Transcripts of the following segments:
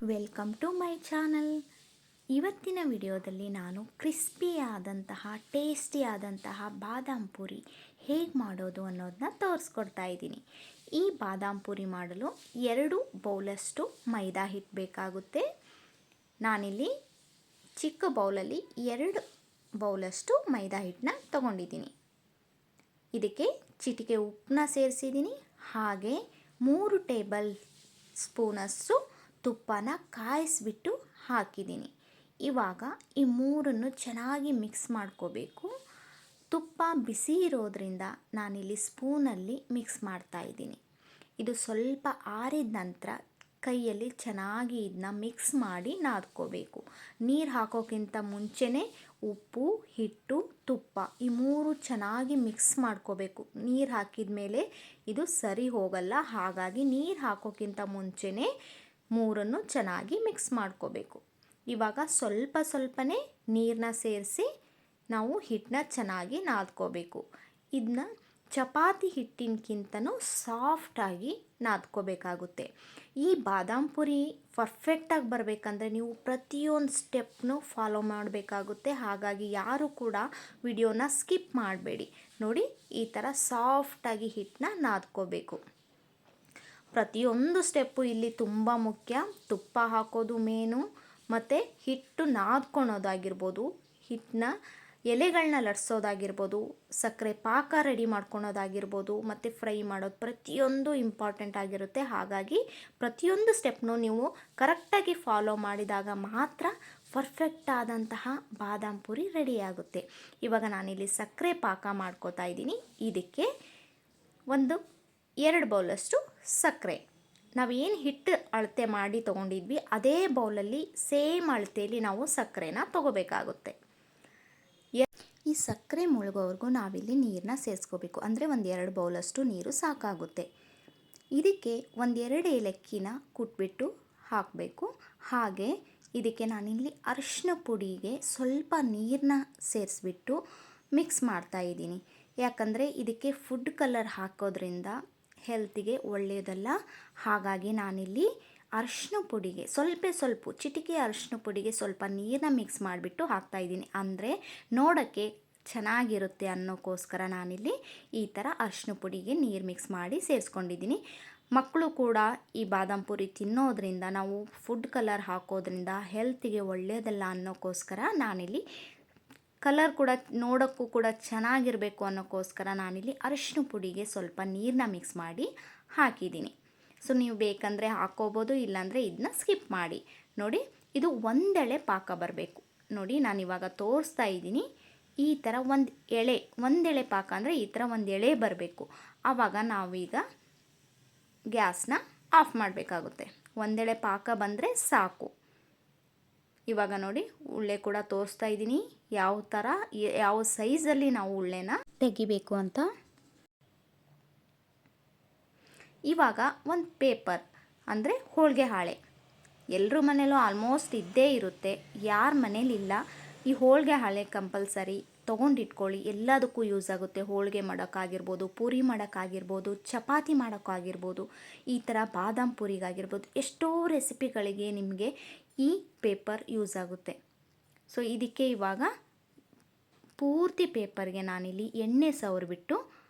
Welcome to my channel. ಇವತ್ತಿನ ವಿಡಿಯೋದಲ್ಲಿ ನಾನು ಕ್ರಿಸ್ಪಿಯಾದಂತಹ ಟೇಸ್ಟಿಯಾದಂತಹ ಬಾದಾಮ್ ಪೂರಿ ಹೇಗೆ ಮಾಡೋದು ಅನ್ನೋದನ್ನ ತೋರಿಸ್ಕೊಡ್ತಾ ಇದ್ದೀನಿ. ಈ ಬಾದಾಮ್ ಪೂರಿ ಮಾಡಲು 2 ಬೌಲಷ್ಟು ಮೈದಾ ಹಿಟ್ಟು ಬೇಕಾಗುತ್ತೆ. ನಾನಿಲ್ಲಿ ಚಿಕ್ಕ ಬೌಲಲ್ಲಿ 2 ಬೌಲಷ್ಟು ಮೈದಾ ಹಿಟ್ಟನ್ನ ತಗೊಂಡಿದ್ದೀನಿ. ಇದಕ್ಕೆ ಚಿಟಿಕೆ ಉಪ್ಪನ್ನ ಸೇರಿಸಿದ್ದೀನಿ. ಹಾಗೆ 3 ಟೇಬಲ್ ಸ್ಪೂನಷ್ಟು ತುಪ್ಪನ ಕಾಯಿಸಿಬಿಟ್ಟು ಹಾಕಿದ್ದೀನಿ. ಇವಾಗ ಈ ಮೂರನ್ನು ಚೆನ್ನಾಗಿ ಮಿಕ್ಸ್ ಮಾಡ್ಕೋಬೇಕು. ತುಪ್ಪ ಬಿಸಿ ಇರೋದ್ರಿಂದ ನಾನಿಲ್ಲಿ ಸ್ಪೂನಲ್ಲಿ ಮಿಕ್ಸ್ ಮಾಡ್ತಾ ಇದ್ದೀನಿ. ಇದು ಸ್ವಲ್ಪ ಆರಿದ ನಂತರ ಕೈಯಲ್ಲಿ ಚೆನ್ನಾಗಿ ಇದನ್ನ ಮಿಕ್ಸ್ ಮಾಡಿ ನಾದ್ಕೋಬೇಕು. ನೀರು ಹಾಕೋಕ್ಕಿಂತ ಮುಂಚೆನೇ ಉಪ್ಪು, ಹಿಟ್ಟು, ತುಪ್ಪ ಈ ಮೂರು ಚೆನ್ನಾಗಿ ಮಿಕ್ಸ್ ಮಾಡ್ಕೋಬೇಕು. ನೀರು ಹಾಕಿದ ಮೇಲೆ ಇದು ಸರಿ ಹೋಗಲ್ಲ. ಹಾಗಾಗಿ ನೀರು ಹಾಕೋಕ್ಕಿಂತ ಮುಂಚೆನೇ ಮೂರನ್ನು ಚೆನ್ನಾಗಿ ಮಿಕ್ಸ್ ಮಾಡ್ಕೋಬೇಕು. ಇವಾಗ ಸ್ವಲ್ಪ ಸ್ವಲ್ಪನೇ ನೀರನ್ನ ಸೇರಿಸಿ ನಾವು ಹಿಟ್ಟನ್ನ ಚೆನ್ನಾಗಿ ನಾದ್ಕೋಬೇಕು. ಇದನ್ನ ಚಪಾತಿ ಹಿಟ್ಟಿನಕ್ಕಿಂತನೂ ಸಾಫ್ಟಾಗಿ ನಾದ್ಕೋಬೇಕಾಗುತ್ತೆ. ಈ ಬಾದಾಮ್ ಪುರಿ ಪರ್ಫೆಕ್ಟಾಗಿ ಬರಬೇಕಂದ್ರೆ ನೀವು ಪ್ರತಿಯೊಂದು ಸ್ಟೆಪ್ನು ಫಾಲೋ ಮಾಡಬೇಕಾಗುತ್ತೆ. ಹಾಗಾಗಿ ಯಾರು ಕೂಡ ವಿಡಿಯೋನ ಸ್ಕಿಪ್ ಮಾಡಬೇಡಿ. ನೋಡಿ, ಈ ಥರ ಸಾಫ್ಟಾಗಿ ಹಿಟ್ಟನ್ನ ನಾದ್ಕೋಬೇಕು. ಪ್ರತಿಯೊಂದು ಸ್ಟೆಪ್ಪು ಇಲ್ಲಿ ತುಂಬ ಮುಖ್ಯ. ತುಪ್ಪ ಹಾಕೋದು ಮೇನು, ಮತ್ತು ಹಿಟ್ಟು ನಾದ್ಕೊಳೋದಾಗಿರ್ಬೋದು, ಹಿಟ್ಟನ್ನ ಎಲೆಗಳನ್ನ ಲಟ್ಸೋದಾಗಿರ್ಬೋದು, ಸಕ್ಕರೆ ಪಾಕ ರೆಡಿ ಮಾಡ್ಕೊಳೋದಾಗಿರ್ಬೋದು, ಮತ್ತು ಫ್ರೈ ಮಾಡೋದು ಪ್ರತಿಯೊಂದು ಇಂಪಾರ್ಟೆಂಟ್ ಆಗಿರುತ್ತೆ. ಹಾಗಾಗಿ ಪ್ರತಿಯೊಂದು ಸ್ಟೆಪ್ನು ನೀವು ಕರೆಕ್ಟಾಗಿ ಫಾಲೋ ಮಾಡಿದಾಗ ಮಾತ್ರ ಪರ್ಫೆಕ್ಟ್ ಆದಂತಹ ಬಾದಾಮ್ ಪುರಿ ರೆಡಿಯಾಗುತ್ತೆ. ಇವಾಗ ನಾನಿಲ್ಲಿ ಸಕ್ಕರೆ ಪಾಕ ಮಾಡ್ಕೋತಾ ಇದ್ದೀನಿ. ಇದಕ್ಕೆ 2 ಬೌಲಷ್ಟು ಸಕ್ಕರೆ, ನಾವೇನು ಹಿಟ್ಟು ಅಳತೆ ಮಾಡಿ ತೊಗೊಂಡಿದ್ವಿ ಅದೇ ಬೌಲಲ್ಲಿ ಸೇಮ್ ಅಳತೆಯಲ್ಲಿ ನಾವು ಸಕ್ಕರೆನ ತೊಗೋಬೇಕಾಗುತ್ತೆ. ಈ ಸಕ್ಕರೆ ಮುಳುಗೋವರೆಗೂ ನಾವಿಲ್ಲಿ ನೀರನ್ನ ಸೇರಿಸ್ಕೋಬೇಕು. ಅಂದರೆ 2 ಬೌಲಷ್ಟು ನೀರು ಸಾಕಾಗುತ್ತೆ. ಇದಕ್ಕೆ 2 ಏಲಕ್ಕಿನ ಕುಟ್ಬಿಟ್ಟು ಹಾಕಬೇಕು. ಹಾಗೆ ಇದಕ್ಕೆ ನಾನಿಲ್ಲಿ ಅರಿಶಿನ ಪುಡಿಗೆ ಸ್ವಲ್ಪ ನೀರನ್ನ ಸೇರಿಸ್ಬಿಟ್ಟು ಮಿಕ್ಸ್ ಮಾಡ್ತಾ ಇದ್ದೀನಿ. ಯಾಕಂದರೆ ಇದಕ್ಕೆ ಫುಡ್ ಕಲರ್ ಹಾಕೋದ್ರಿಂದ ಹೆಲ್ತಿಗೆ ಒಳ್ಳೆಯದಲ್ಲ. ಹಾಗಾಗಿ ನಾನಿಲ್ಲಿ ಅರಿಶಿನ ಪುಡಿಗೆ ಸ್ವಲ್ಪ ಚಿಟಿಕೆ ಅರಿಶಿನ ಪುಡಿಗೆ ಸ್ವಲ್ಪ ನೀರನ್ನ ಮಿಕ್ಸ್ ಮಾಡಿಬಿಟ್ಟು ಹಾಕ್ತಾಯಿದ್ದೀನಿ. ಅಂದರೆ ನೋಡೋಕ್ಕೆ ಚೆನ್ನಾಗಿರುತ್ತೆ ಅನ್ನೋಕ್ಕೋಸ್ಕರ ನಾನಿಲ್ಲಿ ಈ ಥರ ಅರಿಶಿನ ಪುಡಿಗೆ ನೀರು ಮಿಕ್ಸ್ ಮಾಡಿ ಸೇರಿಸ್ಕೊಂಡಿದ್ದೀನಿ. ಮಕ್ಕಳು ಕೂಡ ಈ ಬಾದಾಮ್ ಪುರಿ ತಿನ್ನೋದ್ರಿಂದ, ನಾವು ಫುಡ್ ಕಲರ್ ಹಾಕೋದ್ರಿಂದ ಹೆಲ್ತಿಗೆ ಒಳ್ಳೆಯದಲ್ಲ ಅನ್ನೋಕ್ಕೋಸ್ಕರ ನಾನಿಲ್ಲಿ ಕಲರ್ ಕೂಡ ನೋಡೋಕ್ಕೂ ಕೂಡ ಚೆನ್ನಾಗಿರಬೇಕು ಅನ್ನೋಕ್ಕೋಸ್ಕರ ನಾನಿಲ್ಲಿ ಅರಿಶಿನ ಪುಡಿಗೆ ಸ್ವಲ್ಪ ನೀರನ್ನ ಮಿಕ್ಸ್ ಮಾಡಿ ಹಾಕಿದ್ದೀನಿ. ಸೊ ನೀವು ಬೇಕಂದರೆ ಹಾಕ್ಕೋಬೋದು, ಇಲ್ಲಾಂದರೆ ಇದನ್ನ ಸ್ಕಿಪ್ ಮಾಡಿ. ನೋಡಿ, ಇದು ಒಂದೆಳೆ ಪಾಕ ಬರಬೇಕು. ನೋಡಿ, ನಾನಿವಾಗ ತೋರಿಸ್ತಾ ಇದ್ದೀನಿ. ಈ ಥರ ಒಂದೆಳೆ ಪಾಕ ಅಂದರೆ ಈ ಥರ ಒಂದು ಎಳೆ ಬರಬೇಕು. ಆವಾಗ ನಾವೀಗ ಗ್ಯಾಸ್ನ ಆಫ್ ಮಾಡಬೇಕಾಗುತ್ತೆ. ಒಂದೆಳೆ ಪಾಕ ಬಂದರೆ ಸಾಕು. ಇವಾಗ ನೋಡಿ, ಉಳ್ಳೆ ಕೂಡ ತೋರಿಸ್ತಾ ಇದ್ದೀನಿ ಯಾವ ಸೈಜಲ್ಲಿ ನಾವು ಉಳ್ಳೆನ ತೆಗಿಬೇಕು ಅಂತ. ಇವಾಗ ಒಂದು ಪೇಪರ್ ಅಂದರೆ ಹೋಳಿಗೆ ಹಾಳೆ, ಎಲ್ಲರ ಮನೇಲೂ ಆಲ್ಮೋಸ್ಟ್ ಇದ್ದೇ ಇರುತ್ತೆ. ಯಾರ ಮನೇಲಿಲ್ಲ, ಈ ಹೋಳಿಗೆ ಹಾಳೆ ಕಂಪಲ್ಸರಿ ತೊಗೊಂಡಿಟ್ಕೊಳ್ಳಿ. ಎಲ್ಲದಕ್ಕೂ ಯೂಸ್ ಆಗುತ್ತೆ. ಹೋಳಿಗೆ ಮಾಡೋಕ್ಕಾಗಿರ್ಬೋದು, ಪೂರಿ ಮಾಡೋಕ್ಕಾಗಿರ್ಬೋದು, ಚಪಾತಿ ಮಾಡೋಕ್ಕಾಗಿರ್ಬೋದು, ಈ ಥರ ಬಾದಾಮ್ ಪೂರಿಗಾಗಿರ್ಬೋದು, ಎಷ್ಟೋ ರೆಸಿಪಿಗಳಿಗೆ ನಿಮಗೆ ಈ ಪೇಪರ್ ಯೂಸ್ ಆಗುತ್ತೆ. ಸೊ ಇದಕ್ಕೆ ಇವಾಗ ಪೂರ್ತಿ ಪೇಪರ್ಗೆ ನಾನಿಲ್ಲಿ ಎಣ್ಣೆ ಸವರಿಬಿಟ್ಟು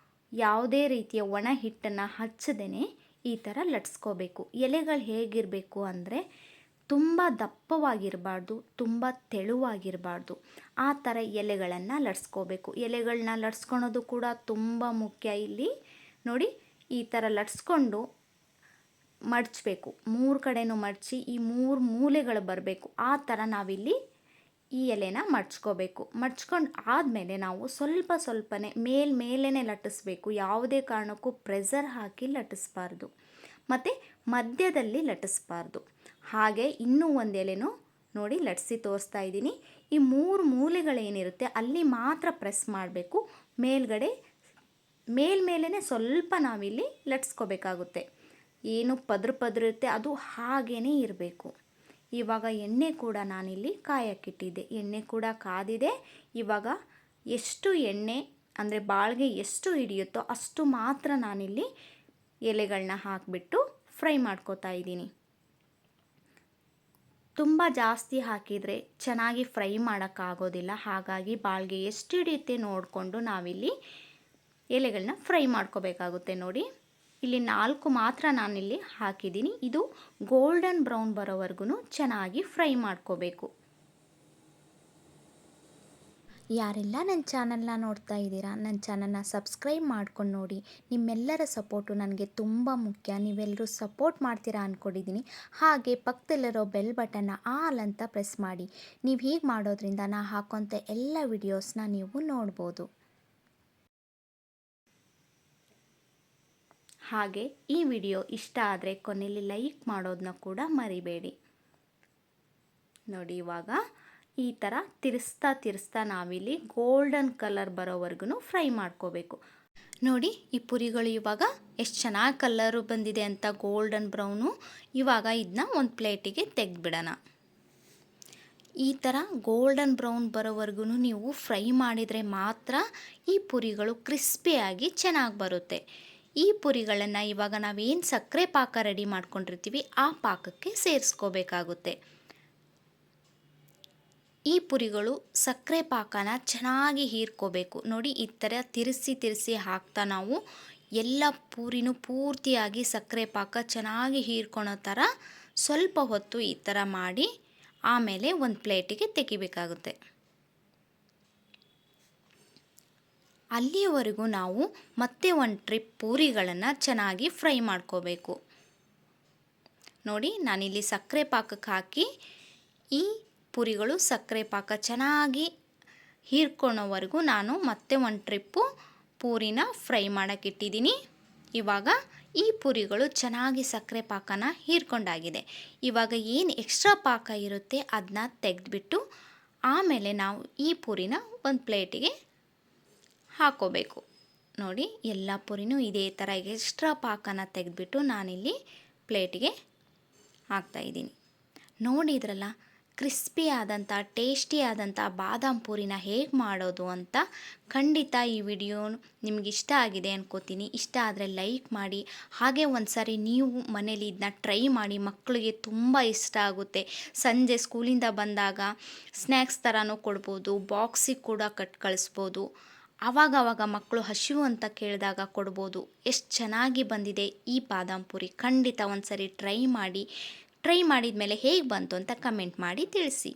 ಯಾವುದೇ ರೀತಿಯ ಒಣ ಹಿಟ್ಟನ್ನು ಹಚ್ಚದೇ ಈ ಥರ ಲಟ್ಸ್ಕೋಬೇಕು. ಎಲೆಗಳು ಹೇಗಿರಬೇಕು ಅಂದರೆ ತುಂಬ ದಪ್ಪವಾಗಿರಬಾರ್ದು, ತುಂಬ ತೆಳುವಾಗಿರಬಾರ್ದು. ಆ ಥರ ಎಲೆಗಳನ್ನು ಲಟ್ಸ್ಕೋಬೇಕು. ಎಲೆಗಳನ್ನ ಲಟ್ಸ್ಕೊಳೋದು ಕೂಡ ತುಂಬ ಮುಖ್ಯ. ಇಲ್ಲಿ ನೋಡಿ, ಈ ಥರ ಲಟ್ಸ್ಕೊಂಡು ಮಡಚಬೇಕು. 3 ಕಡೆನೂ ಮಡಚಿ ಈ 3 ಮೂಲೆಗಳು ಬರಬೇಕು. ಆ ಥರ ನಾವಿಲ್ಲಿ ಈ ಎಲೆನ ಮಡ್ಚ್ಕೋಬೇಕು. ಮಡ್ಚ್ಕೊಂಡು ಆದಮೇಲೆ ನಾವು ಸ್ವಲ್ಪನೇ ಮೇಲೇ ಲಟ್ಟಿಸ್ಬೇಕು. ಯಾವುದೇ ಕಾರಣಕ್ಕೂ ಪ್ರೆಷರ್ ಹಾಕಿ ಲಟ್ಟಿಸ್ಬಾರ್ದು, ಮತ್ತು ಮಧ್ಯದಲ್ಲಿ ಲಟ್ಟಿಸ್ಬಾರ್ದು. ಹಾಗೆ ಇನ್ನೂ ಒಂದು ಎಲೆನೂ ನೋಡಿ ಲಟ್ಟಿಸಿ ತೋರಿಸ್ತಾ ಇದ್ದೀನಿ. ಈ 3 ಮೂಲೆಗಳೇನಿರುತ್ತೆ ಅಲ್ಲಿ ಮಾತ್ರ ಪ್ರೆಸ್ ಮಾಡಬೇಕು. ಮೇಲ್ಮೇಲೇ ಸ್ವಲ್ಪ ನಾವಿಲ್ಲಿ ಲಟ್ಟಿಸ್ಕೋಬೇಕಾಗುತ್ತೆ. ಏನು ಪದ್ರ ಇರುತ್ತೆ ಅದು ಹಾಗೇ ಇರಬೇಕು. ಇವಾಗ ಎಣ್ಣೆ ಕೂಡ ನಾನಿಲ್ಲಿ ಕಾಯಕ್ಕಿಟ್ಟಿದ್ದೆ. ಎಣ್ಣೆ ಕೂಡ ಕಾದಿದೆ. ಇವಾಗ ಎಷ್ಟು ಎಣ್ಣೆ ಅಂದರೆ ಬಾಳಿಗೆ ಎಷ್ಟು ಹಿಡಿಯುತ್ತೋ ಅಷ್ಟು ಮಾತ್ರ ನಾನಿಲ್ಲಿ ಎಲೆಗಳನ್ನ ಹಾಕಿಬಿಟ್ಟು ಫ್ರೈ ಮಾಡ್ಕೋತಾ ಇದ್ದೀನಿ. ತುಂಬ ಜಾಸ್ತಿ ಹಾಕಿದರೆ ಚೆನ್ನಾಗಿ ಫ್ರೈ ಮಾಡೋಕ್ಕಾಗೋದಿಲ್ಲ. ಹಾಗಾಗಿ ಬಾಳಿಗೆ ಎಷ್ಟು ಹಿಡಿಯುತ್ತೆ ನೋಡಿಕೊಂಡು ನಾವಿಲ್ಲಿ ಎಲೆಗಳನ್ನ ಫ್ರೈ ಮಾಡ್ಕೋಬೇಕಾಗುತ್ತೆ. ನೋಡಿ, ಇಲ್ಲಿ 4 ಮಾತ್ರ ನಾನಿಲ್ಲಿ ಹಾಕಿದ್ದೀನಿ. ಇದು ಗೋಲ್ಡನ್ ಬ್ರೌನ್ ಬರೋವರೆಗೂ ಚೆನ್ನಾಗಿ ಫ್ರೈ ಮಾಡ್ಕೋಬೇಕು. ಯಾರೆಲ್ಲ ನನ್ನ ಚಾನಲ್ನ ನೋಡ್ತಾ ಇದ್ದೀರಾ, ನನ್ನ ಚಾನಲ್ನ ಸಬ್ಸ್ಕ್ರೈಬ್ ಮಾಡ್ಕೊಂಡು ನೋಡಿ. ನಿಮ್ಮೆಲ್ಲರ ಸಪೋರ್ಟು ನನಗೆ ತುಂಬ ಮುಖ್ಯ. ನೀವೆಲ್ಲರೂ ಸಪೋರ್ಟ್ ಮಾಡ್ತೀರಾ ಅಂದ್ಕೊಂಡಿದ್ದೀನಿ. ಹಾಗೆ ಪಕ್ಕದಲ್ಲಿರೋ ಬೆಲ್ ಬಟನ್ನ ಆಲ್ ಅಂತ ಪ್ರೆಸ್ ಮಾಡಿ. ನೀವು ಹೀಗೆ ಮಾಡೋದ್ರಿಂದ ನಾನು ಹಾಕೋಂಥ ಎಲ್ಲ ವಿಡಿಯೋಸ್ನ ನೀವು ನೋಡ್ಬೋದು. ಹಾಗೆ ಈ ವಿಡಿಯೋ ಇಷ್ಟ ಆದರೆ ಕೊನೆಯಲ್ಲಿ ಲೈಕ್ ಮಾಡೋದನ್ನ ಕೂಡ ಮರಿಬೇಡಿ. ನೋಡಿ, ಇವಾಗ ಈ ಥರ ತಿರ್ಸ್ತಾ ನಾವಿಲ್ಲಿ ಗೋಲ್ಡನ್ ಕಲರ್ ಬರೋವರೆಗೂ ಫ್ರೈ ಮಾಡ್ಕೋಬೇಕು. ನೋಡಿ, ಈ ಪುರಿಗಳು ಇವಾಗ ಎಷ್ಟು ಚೆನ್ನಾಗಿ ಕಲರು ಬಂದಿದೆ ಅಂತ, ಗೋಲ್ಡನ್ ಬ್ರೌನು. ಇವಾಗ ಇದನ್ನ ಒಂದು ಪ್ಲೇಟಿಗೆ ತೆಗೆದ್ಬಿಡೋಣ. ಈ ಥರ ಗೋಲ್ಡನ್ ಬ್ರೌನ್ ಬರೋವರೆಗೂ ನೀವು ಫ್ರೈ ಮಾಡಿದರೆ ಮಾತ್ರ ಈ ಪುರಿಗಳು ಕ್ರಿಸ್ಪಿಯಾಗಿ ಚೆನ್ನಾಗಿ ಬರುತ್ತೆ. ಈ ಪುರಿಗಳನ್ನು ಇವಾಗ ನಾವೇನು ಸಕ್ಕರೆ ಪಾಕ ರೆಡಿ ಮಾಡ್ಕೊಂಡಿರ್ತೀವಿ ಆ ಪಾಕಕ್ಕೆ ಸೇರಿಸ್ಕೋಬೇಕಾಗುತ್ತೆ. ಈ ಪುರಿಗಳು ಸಕ್ಕರೆ ಪಾಕನ ಚೆನ್ನಾಗಿ ಹೀರ್ಕೋಬೇಕು. ನೋಡಿ, ಈ ಥರ ತಿರ್ಸಿ ಹಾಕ್ತಾ ನಾವು ಎಲ್ಲ ಪೂರಿನೂ ಪೂರ್ತಿಯಾಗಿ ಸಕ್ಕರೆ ಪಾಕ ಚೆನ್ನಾಗಿ ಹೀರ್ಕೊಳೋ ಥರ ಸ್ವಲ್ಪ ಹೊತ್ತು ಈ ಥರ ಮಾಡಿ ಆಮೇಲೆ ಒಂದು ಪ್ಲೇಟಿಗೆ ತೆಗಿಬೇಕಾಗುತ್ತೆ. ಅಲ್ಲಿಯವರೆಗೂ ನಾವು ಮತ್ತೆ ಒಂದು ಟ್ರಿಪ್ ಪೂರಿಗಳನ್ನು ಚೆನ್ನಾಗಿ ಫ್ರೈ ಮಾಡ್ಕೋಬೇಕು. ನೋಡಿ, ನಾನಿಲ್ಲಿ ಸಕ್ಕರೆ ಪಾಕಕ್ಕೆ ಹಾಕಿ ಈ ಪುರಿಗಳು ಸಕ್ಕರೆ ಪಾಕ ಚೆನ್ನಾಗಿ ಹೀರ್ಕೊಳ್ಳೋವರೆಗೂ ನಾನು ಮತ್ತೆ ಒಂದು ಟ್ರಿಪ್ಪು ಪೂರಿನ ಫ್ರೈ ಮಾಡೋಕ್ಕಿಟ್ಟಿದ್ದೀನಿ. ಇವಾಗ ಈ ಪುರಿಗಳು ಚೆನ್ನಾಗಿ ಸಕ್ಕರೆ ಪಾಕನ ಹೀರ್ಕೊಂಡಾಗಿದೆ. ಇವಾಗ ಏನು ಎಕ್ಸ್ಟ್ರಾ ಪಾಕ ಇರುತ್ತೆ ಅದನ್ನ ತೆಗೆದುಬಿಟ್ಟು ಆಮೇಲೆ ನಾವು ಈ ಪೂರಿನ ಒಂದು ಪ್ಲೇಟಿಗೆ ಹಾಕೋಬೇಕು. ನೋಡಿ, ಎಲ್ಲ ಪುರಿನೂ ಇದೇ ಥರ ಎಕ್ಸ್ಟ್ರಾ ಪಾಕನ ತೆಗೆದುಬಿಟ್ಟು ನಾನಿಲ್ಲಿ ಪ್ಲೇಟಿಗೆ ಹಾಕ್ತಾಯಿದ್ದೀನಿ. ನೋಡಿದ್ರಲ್ಲ, ಕ್ರಿಸ್ಪಿ ಆದಂಥ ಟೇಸ್ಟಿ ಆದಂಥ ಬಾದಾಮ್ ಪೂರಿನ ಹೇಗೆ ಮಾಡೋದು ಅಂತ. ಖಂಡಿತ ಈ ವಿಡಿಯೋ ನಿಮಗಿಷ್ಟ ಆಗಿದೆ ಅನ್ಕೋತೀನಿ. ಇಷ್ಟ ಆದರೆ ಲೈಕ್ ಮಾಡಿ. ಹಾಗೆ ಒಂದು ಸಾರಿ ನೀವು ಮನೇಲಿ ಇದನ್ನ ಟ್ರೈ ಮಾಡಿ. ಮಕ್ಕಳಿಗೆ ತುಂಬ ಇಷ್ಟ ಆಗುತ್ತೆ. ಸಂಜೆ ಸ್ಕೂಲಿಂದ ಬಂದಾಗ ಸ್ನ್ಯಾಕ್ಸ್ ಥರನೂ ಕೊಡ್ಬೋದು, ಬಾಕ್ಸಿಗೆ ಕೂಡ ಕಟ್ ಕಳಿಸ್ಬೋದು. ಆವಾಗವಾಗ ಮಕ್ಕಳು ಹಸಿವು ಅಂತ ಕೇಳಿದಾಗ ಕೊಡ್ಬೋದು. ಎಷ್ಟು ಚೆನ್ನಾಗಿ ಬಂದಿದೆ ಈ ಬಾದಾಮ್ ಪೂರಿ. ಖಂಡಿತ ಒಂದು ಸರಿ ಟ್ರೈ ಮಾಡಿ. ಟ್ರೈ ಮಾಡಿದ ಮೇಲೆ ಹೇಗೆ ಬಂತು ಅಂತ ಕಮೆಂಟ್ ಮಾಡಿ ತಿಳಿಸಿ.